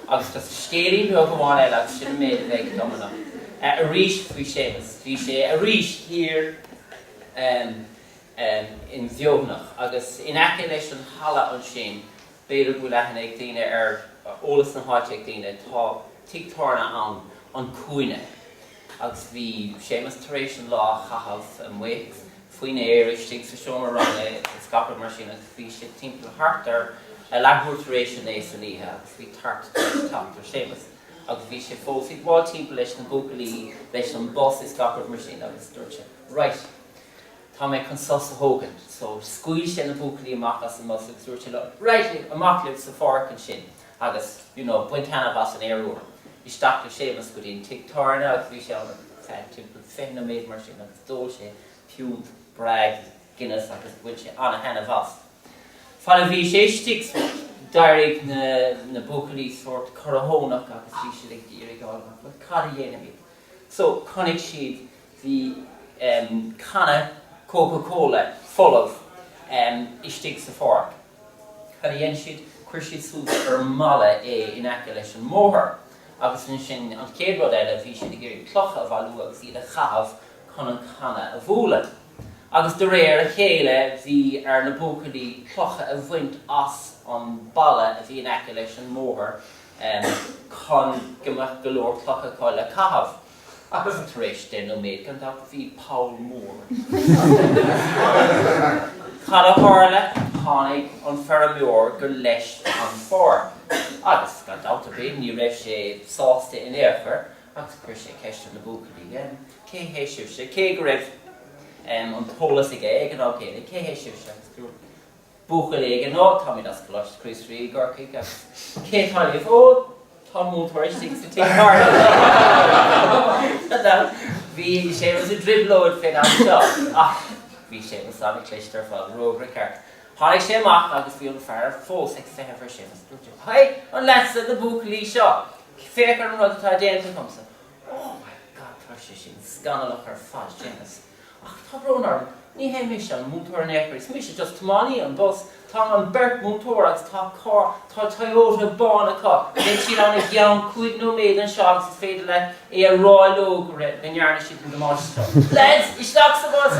agus tá scéalaí bheag go bháin eile sin méid a bheith domna. A rís faoi Séamas, bhí sé a rís hir in bheognach, agus in aice leis an hala an sin, beidir go leithin ag daoine ólas na háite ag daoine tá tictarna an gcuimhne. Agus bhí Séamas tar éis an lá chahabh an muid faoin éir istigh sa seomar ranna is gapar mar sin agus bhí sé timpeall thart a leathúir tar éis an éis an ihe agus bhí thart taptar Séamas. Agus bhí sé fós ag bháil timpeall leis na bucailí leis an bus is gapar mar sin agus dúirt sé. Right, tá mé chun sos a hógan, so scuil sé na bucailí amach as an mus agus dúirt sé le right amach libh sa fáric an sin agus, buint hena as an éarúir. Bhí stachtar Séamas go dtíon tictarna agus bhí sé an timpeall féin méid mar sin agus dó sé piúd, mbréag, Guinness agus buint sé anna hena bhas. Fáile bhí sé stig dairg na bucailí sort corahónach agus bhí sé ag dír gáil le cad a dhéanamh. So chunig siad bhí canna Coca-Cola full istigh sa fáric. Cad a dhéanamh siad chuir siad sús mala in aice leis an mhóthar. Agus sin an céad rud eile bhí sin gur clocha a bhú agus iad a chahabh chun an canna a bhúla. Agus de réir a chéile bhí na bucailí clocha a bhaint as an balla a bhí in aice leis an mhóthar chun gomach go leor clocha cáil a chahabh. Agus an tar éis den ó méid gan dá bhí Paul Mór. Cad a tharla tháinig an fearmór gur leis an fór. Agus gan dáta bé ní raibh sé sásta in éarchar agus chuir sé ceiste na bucailí. Cé héisiú sé, cé go raibh an tólas ag ag an ácéine, cé héisiú sé agus gur bucailí ag an á tá míid as goláist cruisrí gorcaigh agus cé táilíomh ó tá múltóir istigh sa títhar. Bhí Séamas a driblóid féin an seo ach bhí Séamas an cléistar fáil rógra ceart. Tháinig sé amach agus bhí an fearr fós ag feithefar Séamas. Hey, an lesa na bucailí seo. Féchar an rud atá déanta chumsa. Oh my God, tá sé sin scanalach ar fáil Séamas. Ach, tá brónar, ní hé mis an mútóir an éiris. Mis sé just tomáí an bus, tá an bert mútóir agus tá Toyota bán acu. Dé siad an ag geann 5 méid an seo agus féidir le é a ráiló go raibh an nearna siad an domáiste. Lads, isteach sa bus!